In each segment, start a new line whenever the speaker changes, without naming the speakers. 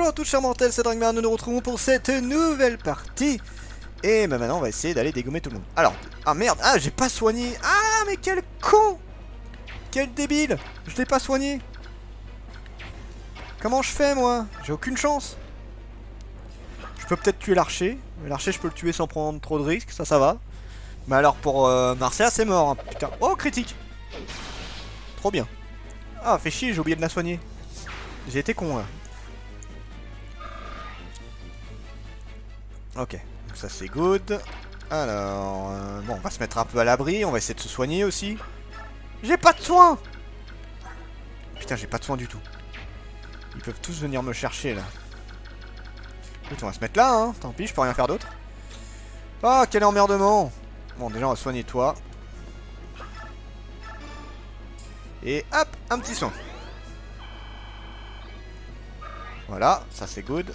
Bonjour à tous chers mortels, c'est Dragmar, nous nous retrouvons pour cette nouvelle partie. Et bah maintenant on va essayer d'aller dégommer tout le monde. Alors, ah merde, ah j'ai pas soigné. Ah mais quel con. Quel débile. Je l'ai pas soigné. Comment je fais moi? J'ai aucune chance. Je peux peut-être tuer l'archer. Mais l'archer je peux le tuer sans prendre trop de risques, ça va. Mais alors pour Marcia c'est mort, hein. Putain. Oh critique. Trop bien. Ah fait chier, j'ai oublié de la soigner. J'ai été con là. Ok, donc ça c'est good. Alors, bon, on va se mettre un peu à l'abri, on va essayer de se soigner aussi. J'ai pas de soins. Putain, j'ai pas de soins du tout. Ils peuvent tous venir me chercher là. Écoute, on va se mettre là, hein. Tant pis, je peux rien faire d'autre. Ah, quel emmerdement. Bon, déjà on va soigner toi. Et hop, un petit soin. Voilà, ça c'est good.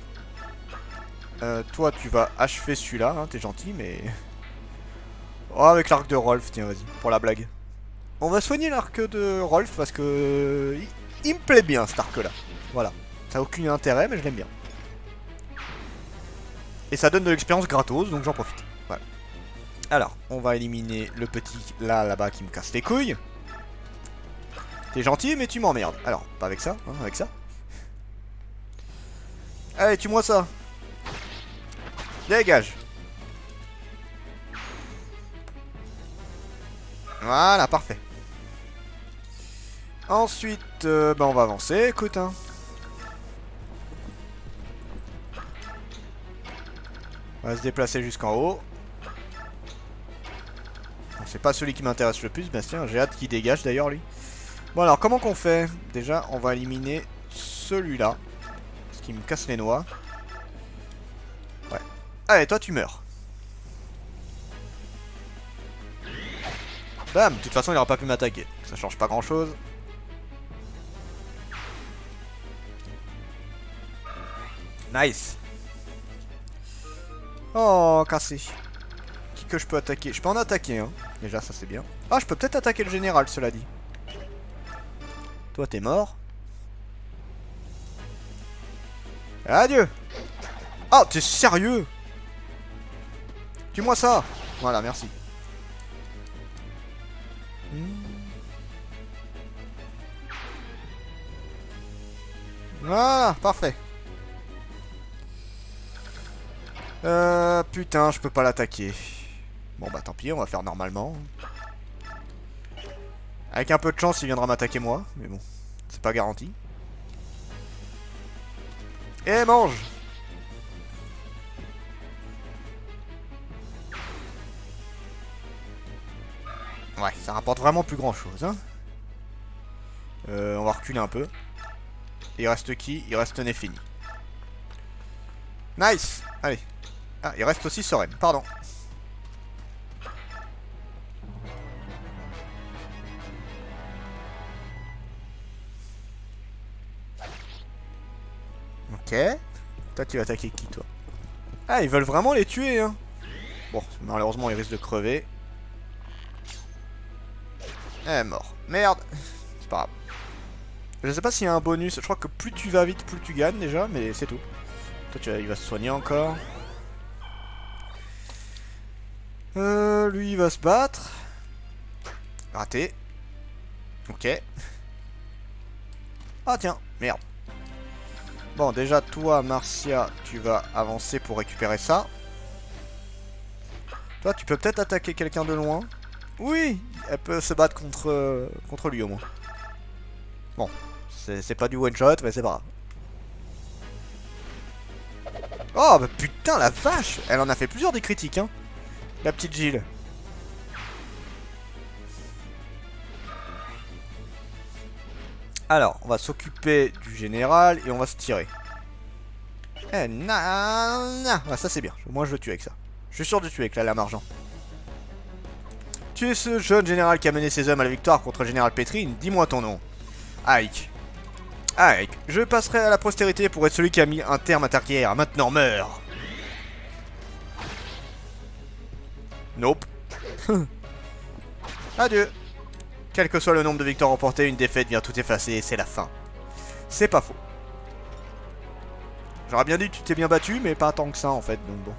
Toi tu vas achever celui-là, hein, t'es gentil mais... Oh avec l'arc de Rolf, tiens vas-y, pour la blague. On va soigner l'arc de Rolf parce que... Il me plaît bien cet arc là. Voilà, ça n'a aucun intérêt mais je l'aime bien. Et ça donne de l'expérience gratos donc j'en profite. Voilà. Alors, on va éliminer le petit là-bas qui me casse les couilles. T'es gentil mais tu m'emmerdes. Alors, pas avec ça, hein, avec ça. Allez, tue-moi ça. Dégage. Voilà, parfait. Ensuite, bah on va avancer, écoute, hein. On va se déplacer jusqu'en haut. Bon, c'est pas celui qui m'intéresse le plus, Bastien. J'ai hâte qu'il dégage d'ailleurs, lui. Bon, alors, comment qu'on fait? Déjà, on va éliminer celui-là. Parce qu'il me casse les noix. Ouais. Allez, toi, tu meurs. Bam, de toute façon il aura pas pu m'attaquer. Ça change pas grand chose. Nice. Oh, cassé. Qui que je peux attaquer? Je peux en attaquer, hein. Déjà, ça c'est bien. Ah, je peux peut-être attaquer le général, cela dit. Toi, t'es mort. Adieu. Oh, t'es sérieux? Tue-moi ça. Voilà, merci. Voilà, parfait. Putain, je peux pas l'attaquer. Bon bah tant pis, on va faire normalement. Avec un peu de chance, il viendra m'attaquer moi, mais bon, c'est pas garanti. Et mange. Ouais, ça rapporte vraiment plus grand chose, hein. On va reculer un peu. Il reste qui? Il reste Néphini. Nice. Allez. Ah, il reste aussi Soren, pardon. Ok. Toi, tu vas attaquer qui, toi? Ah, ils veulent vraiment les tuer, hein. Bon, malheureusement, ils risquent de crever. Eh, mort. Merde. C'est pas grave. Je sais pas s'il y a un bonus. Je crois que plus tu vas vite, plus tu gagnes déjà, mais c'est tout. Toi, il va se soigner encore. Lui, il va se battre. Raté. Ok. Ah, tiens. Merde. Bon, déjà, toi, Marcia, tu vas avancer pour récupérer ça. Toi, tu peux peut-être attaquer quelqu'un de loin. Oui, elle peut se battre contre lui, au moins. Bon, c'est pas du one-shot, mais c'est pas grave. Oh, bah putain, la vache. Elle en a fait plusieurs des critiques, hein. La petite Gilles. Alors, on va s'occuper du général et on va se tirer. Eh, ouais, ça c'est bien. Au moins je le tue avec ça. Je suis sûr de tuer avec la lame argent. Tu es ce jeune général qui a mené ses hommes à la victoire contre le général Petrine. Dis-moi ton nom. Ike. Ike. Je passerai à la postérité pour être celui qui a mis un terme à ta carrière. Maintenant meurs. Nope. Adieu. Quel que soit le nombre de victoires remportées, une défaite vient tout effacer et c'est la fin. C'est pas faux. J'aurais bien dit que tu t'es bien battu, mais pas tant que ça en fait, donc bon.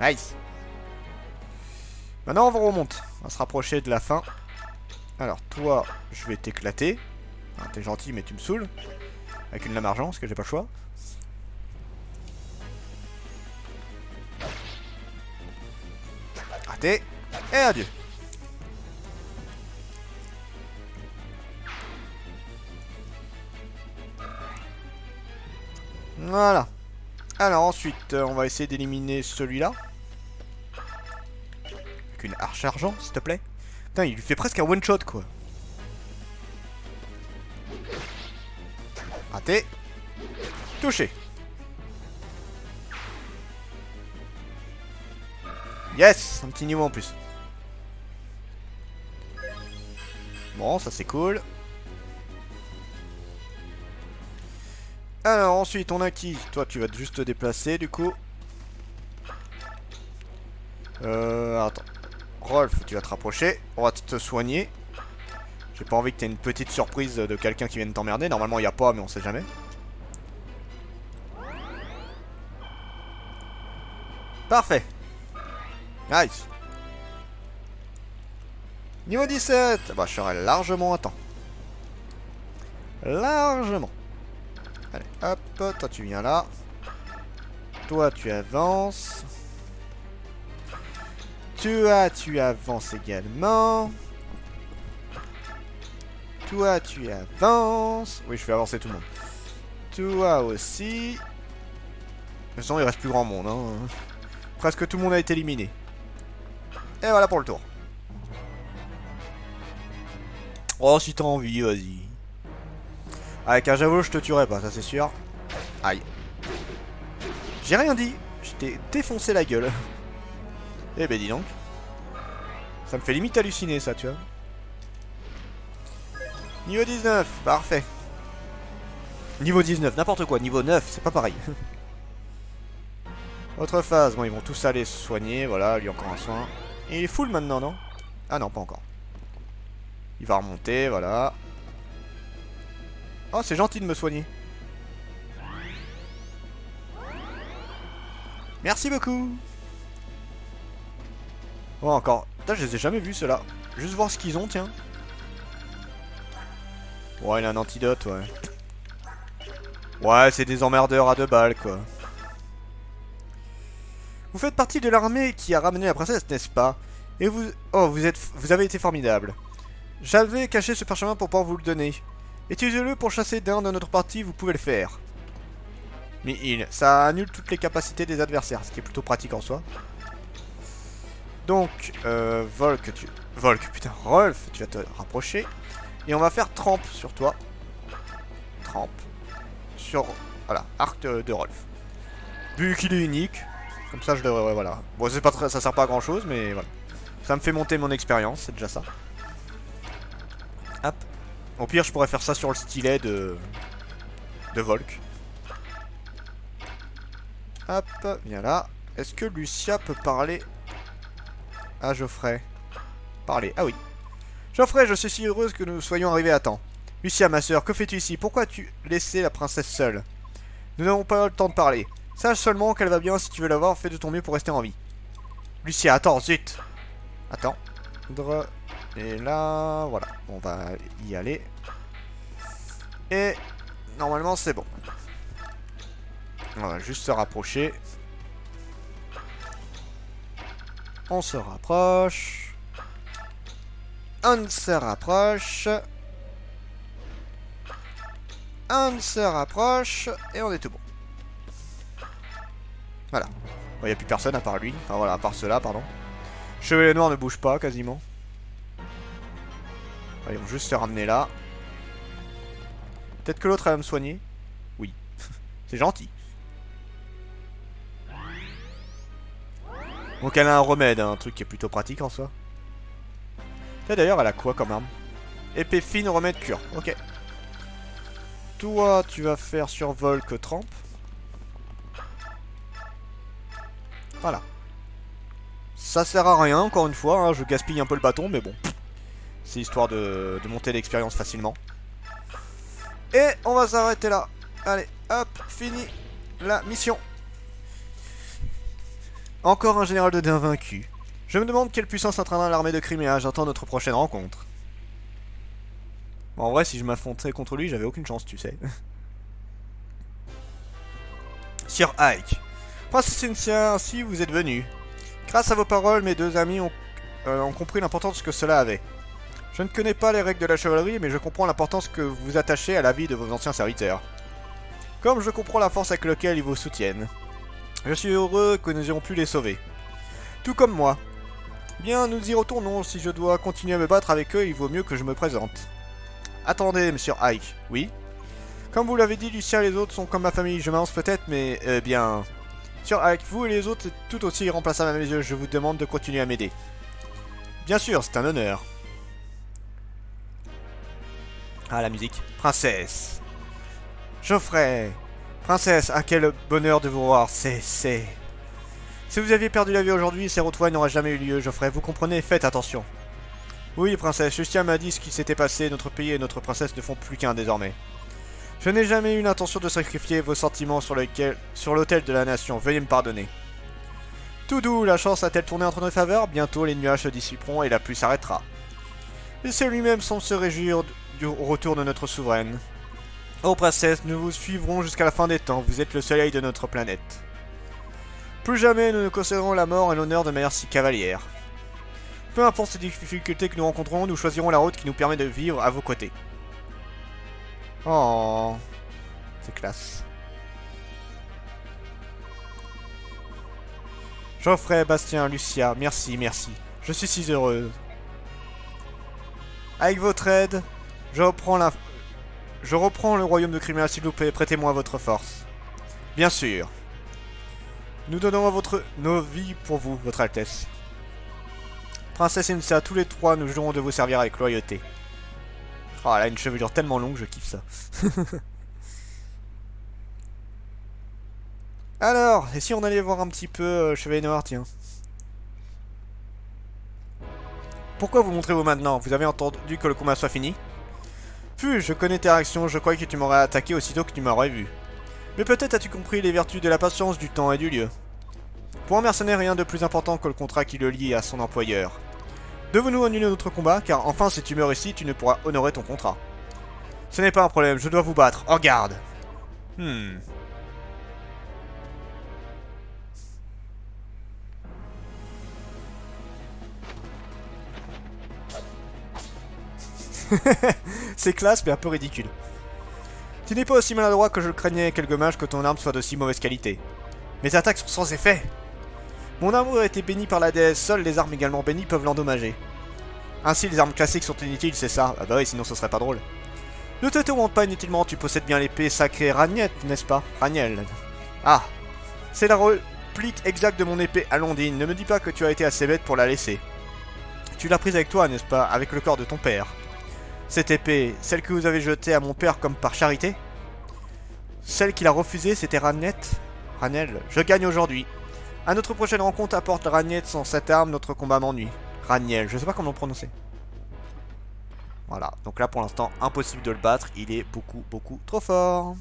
Nice. Maintenant on remonte. On va se rapprocher de la fin. Alors toi, je vais t'éclater. T'es gentil mais tu me saoules. Avec une lame argent, parce que j'ai pas le choix. Raté. Et adieu. Voilà. Alors ensuite, on va essayer d'éliminer celui-là. Avec une arche argent, s'il te plaît. Putain, il lui fait presque un one-shot, quoi. Raté. Touché. Yes, un petit niveau en plus. Bon, ça c'est cool. Alors ensuite, on a qui? Toi, tu vas juste te déplacer, du coup. Attends. Rolf, tu vas te rapprocher. On va te soigner. J'ai pas envie que t'aies une petite surprise de quelqu'un qui vienne t'emmerder. Normalement, il n'y a pas, mais on sait jamais. Parfait. Nice. Niveau 17. Bah, je serai largement à temps. Largement. Allez, hop. Toi, tu viens là. Toi, tu avances. Tu avances également. Toi, tu avances. Oui, je fais avancer tout le monde. Toi aussi. De toute façon, il reste plus grand monde. Hein. Presque tout le monde a été éliminé. Et voilà pour le tour. Oh, si t'as envie, vas-y. Avec un javelot, je te tuerai pas, ça c'est sûr. Aïe. J'ai rien dit. Je t'ai défoncé la gueule. Eh ben, dis donc. Ça me fait limite halluciner, ça, tu vois. Niveau 19, parfait. Niveau 19, n'importe quoi. Niveau 9, c'est pas pareil. Autre phase. Bon, ils vont tous aller se soigner. Voilà, lui encore un soin. Et il est full maintenant, non? Ah non, pas encore. Il va remonter, voilà. Oh, c'est gentil de me soigner. Merci beaucoup. Oh, encore. Putain, je les ai jamais vus, ceux-là. Juste voir ce qu'ils ont, tiens. Ouais, il a un antidote, ouais. Ouais, c'est des emmerdeurs à 2 balles, quoi. Vous faites partie de l'armée qui a ramené la princesse, n'est-ce pas? Et vous... Oh, vous avez été formidable. J'avais caché ce parchemin pour pouvoir vous le donner. Utilisez-le pour chasser d'un de notre parti, vous pouvez le faire. Mais ça annule toutes les capacités des adversaires, ce qui est plutôt pratique en soi. Donc, Volk, putain, Rolf, tu vas te rapprocher. Et on va faire trempe sur toi. Trempe. Sur, voilà, arc de Rolf. Vu qu'il est unique, comme ça je devrais, voilà. Bon, c'est pas très, ça sert pas à grand chose, mais voilà. Ça me fait monter mon expérience, c'est déjà ça. Hop. Au pire, je pourrais faire ça sur le stylet de Volk. Hop, viens là. Est-ce que Lucia peut parler à Geoffrey? Parler, ah oui. Geoffrey, je suis si heureuse que nous soyons arrivés à temps. Lucia, ma soeur, que fais-tu ici? Pourquoi as-tu laissé la princesse seule? Nous n'avons pas le temps de parler. Sache seulement qu'elle va bien, si tu veux la voir, fais de ton mieux pour rester en vie. Lucia, attends, zut. Attends. Et là, voilà. On va y aller. Et normalement, c'est bon. On va juste se rapprocher. On se rapproche. On se rapproche. On se rapproche. Et on est tout bon. Voilà. Il n'y a plus personne à part lui. Enfin voilà, à part ceux-là, pardon. Chevalier noir ne bouge pas quasiment. Allez, on va juste se ramener là. Peut-être que l'autre va me soigner. Oui. C'est gentil. Donc elle a un remède, hein, un truc qui est plutôt pratique en soi. D'ailleurs, elle a quoi comme arme? Épée fine, remède, cure. Ok. Toi, tu vas faire sur Volk trempe. Voilà. Ça sert à rien, encore une fois. Hein, je gaspille un peu le bâton, mais bon. C'est histoire de monter l'expérience facilement. Et on va s'arrêter là Allez, hop, fini la mission. Encore un général de Dain vaincu. Je me demande quelle puissance entraînera l'armée de Crimea. J'attends notre prochaine rencontre. Bon, en vrai, si je m'affrontais contre lui, j'avais aucune chance, tu sais. Sir Ike. Princesse Cynthia, ainsi vous êtes venu. Grâce à vos paroles, mes deux amis ont compris l'importance que cela avait. Je ne connais pas les règles de la chevalerie, mais je comprends l'importance que vous attachez à la vie de vos anciens serviteurs. Comme je comprends la force avec laquelle ils vous soutiennent. Je suis heureux que nous ayons pu les sauver. Tout comme moi. Bien, nous y retournons. Si je dois continuer à me battre avec eux, il vaut mieux que je me présente. Attendez, monsieur Ike. Oui? Comme vous l'avez dit, Lucien et les autres sont comme ma famille. Je m'avance peut-être, mais bien... Monsieur Ike, vous et les autres, c'est tout aussi irremplaçable à mes yeux. Je vous demande de continuer à m'aider. Bien sûr, c'est un honneur. Ah, la musique. Princesse. Geoffrey. Princesse, à quel bonheur de vous voir. C'est... Si vous aviez perdu la vie aujourd'hui, ces retrouvailles n'auraient jamais eu lieu, Geoffrey. Vous comprenez? Faites attention. Oui, princesse, Lucien m'a dit ce qui s'était passé. Notre pays et notre princesse ne font plus qu'un désormais. Je n'ai jamais eu l'intention de sacrifier vos sentiments sur l'autel de la nation. Veuillez me pardonner. Tout doux, la chance a-t-elle tourné entre nos faveurs? Bientôt les nuages se dissiperont et la pluie s'arrêtera. Le ciel lui-même semble se réjouir du retour de notre souveraine. Oh princesse, nous vous suivrons jusqu'à la fin des temps. Vous êtes le soleil de notre planète. Plus jamais nous ne concéderons la mort et l'honneur de manière si cavalière. Peu importe ces difficultés que nous rencontrons, nous choisirons la route qui nous permet de vivre à vos côtés. Oh, c'est classe. Geoffrey, Bastien, Lucia, merci, merci. Je suis si heureuse. Avec votre aide, je reprends le royaume de Crimea, s'il vous plaît. Prêtez-moi votre force. Bien sûr. Nous donnons nos vies pour vous, votre Altesse. Princesse Cynthia, tous les trois, nous jurons de vous servir avec loyauté. Oh, elle a une chevelure tellement longue, je kiffe ça. Alors, et si on allait voir un petit peu Chevalier Noir, tiens. Pourquoi vous montrez-vous maintenant? Vous avez entendu que le combat soit fini? Puis, je connais tes réactions, je croyais que tu m'aurais attaqué aussitôt que tu m'aurais vu. Mais peut-être as-tu compris les vertus de la patience, du temps et du lieu. Pour un mercenaire, rien de plus important que le contrat qui le lie à son employeur. Devons-nous annuler notre combat, car enfin si tu meurs ici, tu ne pourras honorer ton contrat. Ce n'est pas un problème, je dois vous battre. Oh, garde. C'est classe, mais un peu ridicule. Tu n'es pas aussi maladroit que je le craignais, quel dommage que ton arme soit de si mauvaise qualité. Mes attaques sont sans effet. Mon amour a été béni par la déesse, seules les armes également bénies peuvent l'endommager. Ainsi, les armes classiques sont inutiles, c'est ça? Ah bah oui, sinon ce serait pas drôle. Ne te tourmente pas inutilement, tu possèdes bien l'épée sacrée Ragnette, n'est-ce pas? Ragnel. Ah, c'est la réplique exacte de mon épée Alondine. Ne me dis pas que tu as été assez bête pour la laisser. Tu l'as prise avec toi, n'est-ce pas? Avec le corps de ton père. Cette épée, celle que vous avez jetée à mon père comme par charité? Celle qu'il a refusée, c'était Ragnette? Ranel, je gagne aujourd'hui. À notre prochaine rencontre, apporte Ragnette sans cette arme, notre combat m'ennuie. Ragnel, je sais pas comment le prononcer. Voilà, donc là pour l'instant, impossible de le battre, il est beaucoup trop fort.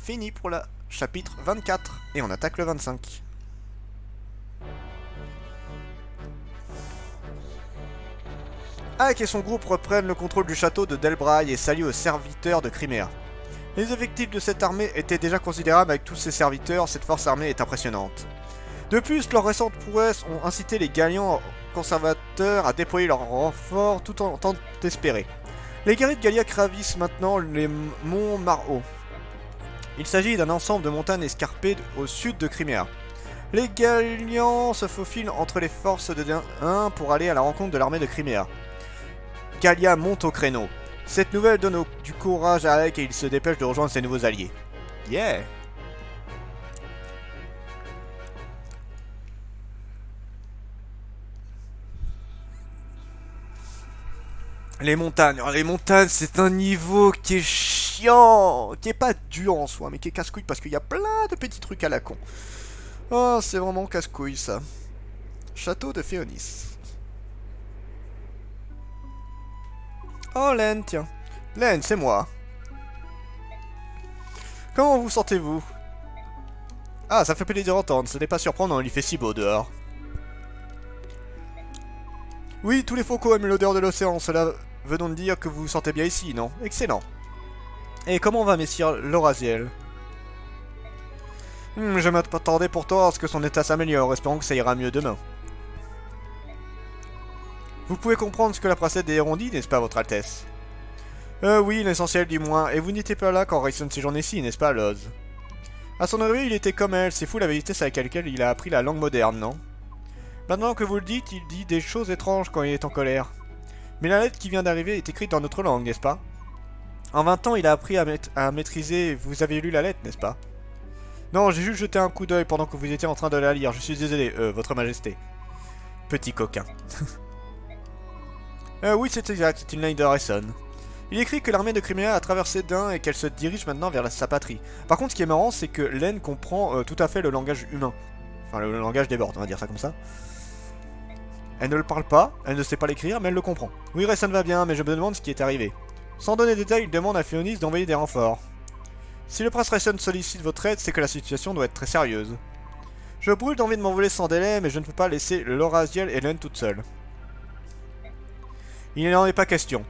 Fini pour le chapitre 24, et on attaque le 25. Ike et son groupe reprennent le contrôle du château de Delbraï et s'allient aux serviteurs de Crimea. Les effectifs de cette armée étaient déjà considérables avec tous ces serviteurs, cette force armée est impressionnante. De plus, leurs récentes prouesses ont incité les gagnants conservateurs à déployer leurs renforts tout en tentant d'espérer. Les guerriers de Gallia gravissent maintenant les monts Maro. Il s'agit d'un ensemble de montagnes escarpées au sud de Crimea. Les Gallians se faufilent entre les forces de Dain pour aller à la rencontre de l'armée de Crimea. Gallia monte au créneau. Cette nouvelle donne du courage à Ike et il se dépêche de rejoindre ses nouveaux alliés. Yeah! Les montagnes, c'est un niveau qui est chiant, qui est pas dur en soi, mais qui est casse-couille parce qu'il y a plein de petits trucs à la con. Oh, c'est vraiment casse-couille ça. Château de Féonis. Oh, Len, tiens. Len, c'est moi. Comment vous sentez-vous? Ah, ça fait plaisir d'entendre. Ce n'est pas surprenant, il fait si beau dehors. Oui, tous les faucons aiment l'odeur de l'océan. Cela veut donc dire que vous vous sentez bien ici, non? Excellent. Et comment va messire Loraziel? Je m'attendais pourtant à ce que son état s'améliore, espérons que ça ira mieux demain. Vous pouvez comprendre ce que la princesse des Hérons dit, n'est-ce pas, votre Altesse? Oui, l'essentiel du moins. Et vous n'étiez pas là quand Rayson séjournait ici, n'est-ce pas, Loz? À son arrivée, il était comme elle. C'est fou la vitesse avec laquelle il a appris la langue moderne, non? Maintenant que vous le dites, il dit des choses étranges quand il est en colère. Mais la lettre qui vient d'arriver est écrite dans notre langue, n'est-ce pas? En 20 ans, il a appris à maîtriser... Vous avez lu la lettre, n'est-ce pas? Non, j'ai juste jeté un coup d'œil pendant que vous étiez en train de la lire. Je suis désolé, votre majesté. Petit coquin. Oui, c'est exact, c'est une ligne de Rayson. Il écrit que l'armée de Crimée a traversé Dain et qu'elle se dirige maintenant vers sa patrie. Par contre, ce qui est marrant, c'est que Len comprend tout à fait le langage humain. Enfin, le langage des bords, on va dire ça comme ça. Elle ne le parle pas, elle ne sait pas l'écrire, mais elle le comprend. Oui, Rayson va bien, mais je me demande ce qui est arrivé. Sans donner de détails, il demande à Féonis d'envoyer des renforts. Si le prince Rayson sollicite votre aide, c'est que la situation doit être très sérieuse. Je brûle d'envie de m'envoler sans délai, mais je ne peux pas laisser Loraziel et Len toute seule. Il n'en est pas question.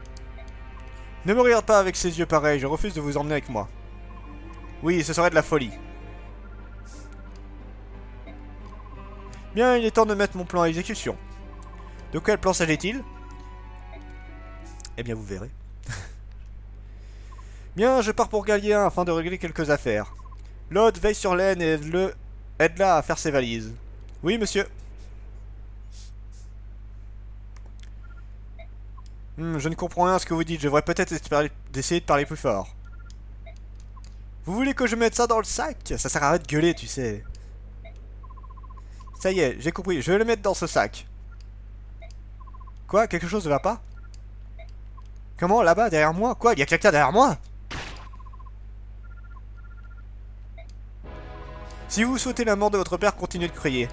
Ne me regarde pas avec ces yeux pareils, je refuse de vous emmener avec moi. Oui, ce serait de la folie. Bien, il est temps de mettre mon plan à exécution. De quel plan s'agit-il? Eh bien, vous verrez. Bien, je pars pour Galien afin de régler quelques affaires. Lod veille sur Len et aide-la à faire ses valises. Oui, monsieur. Je ne comprends rien à ce que vous dites. Je devrais peut-être essayer de parler plus fort. Vous voulez que je mette ça dans le sac? Ça sert à rien de gueuler, tu sais. Ça y est, j'ai compris. Je vais le mettre dans ce sac. Quoi? Quelque chose ne va pas? Comment? Là-bas, derrière moi? Quoi? Il y a quelqu'un derrière moi? Si vous souhaitez la mort de votre père, continuez de crier.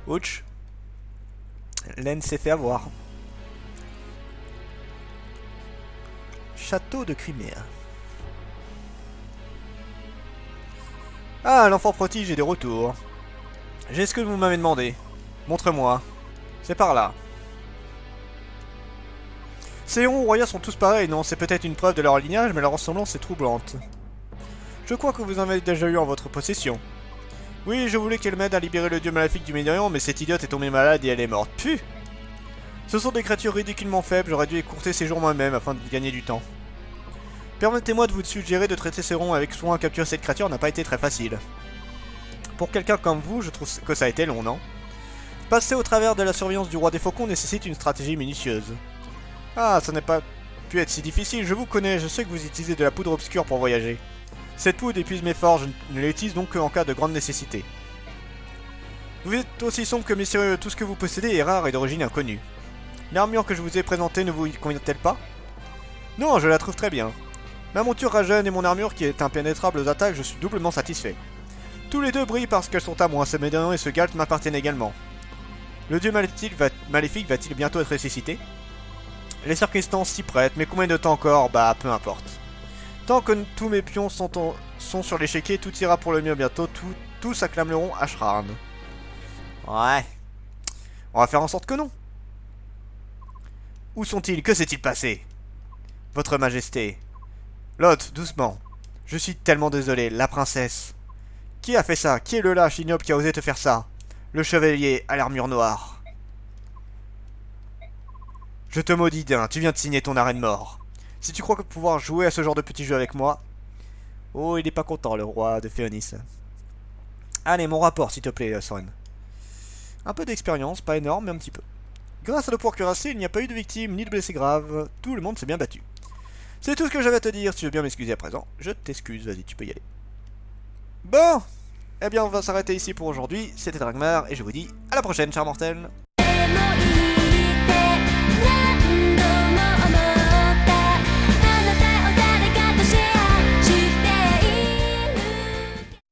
Ouch. Len s'est fait avoir. Château de Crimée. Ah, l'enfant prodige est de retour. J'ai ce que vous m'avez demandé. Montre-moi. C'est par là. Ces héros royaux sont tous pareils, non? C'est peut-être une preuve de leur lignage, mais leur ressemblance est troublante. Je crois que vous en avez déjà eu en votre possession. Oui, je voulais qu'elle m'aide à libérer le dieu maléfique du Médorian, mais cette idiote est tombée malade et elle est morte. Puh! Ce sont des créatures ridiculement faibles, j'aurais dû écourter ces jours moi-même afin de gagner du temps. Permettez-moi de vous suggérer de traiter ces ronds avec soin. Capturer cette créature n'a pas été très facile. Pour quelqu'un comme vous, je trouve que ça a été long, non? Passer au travers de la surveillance du roi des faucons nécessite une stratégie minutieuse. Ah, ça n'a pas pu être si difficile, je vous connais, je sais que vous utilisez de la poudre obscure pour voyager. Cette poudre épuise mes forces, je ne l'utilise donc qu'en cas de grande nécessité. Vous êtes aussi sombre que mystérieux, tout ce que vous possédez est rare et d'origine inconnue. L'armure que je vous ai présentée ne vous convient-elle pas? Non, je la trouve très bien. Ma monture rajeune et mon armure qui est impénétrable aux attaques, je suis doublement satisfait. Tous les deux brillent parce qu'elles sont à moi, ce médaillon et ce galt m'appartiennent également. Le dieu maléfique va-t-il bientôt être ressuscité? Les circonstances s'y prêtent, mais combien de temps encore? Bah, peu importe. Tant que tous mes pions sont sur l'échiquier, tout ira pour le mieux bientôt, tous acclameront Ashran. Ouais. On va faire en sorte que non. Où sont-ils? Que s'est-il passé? Votre Majesté. Lot, doucement. Je suis tellement désolé, la princesse. Qui a fait ça? Qui est le lâche ignoble qui a osé te faire ça? Le chevalier à l'armure noire. Je te maudis, Dain, tu viens de signer ton arrêt de mort. Si tu crois pouvoir jouer à ce genre de petit jeu avec moi... Oh, il est pas content, le roi de Féonis. Allez, mon rapport, s'il te plaît, Soren. Un peu d'expérience, pas énorme, mais un petit peu. Grâce à le pouvoir cuirassé, il n'y a pas eu de victimes ni de blessés graves. Tout le monde s'est bien battu. C'est tout ce que j'avais à te dire. Si tu veux bien m'excuser à présent, je t'excuse. Vas-y, tu peux y aller. Bon, eh bien, on va s'arrêter ici pour aujourd'hui. C'était Dragmar, et je vous dis à la prochaine, chers mortels.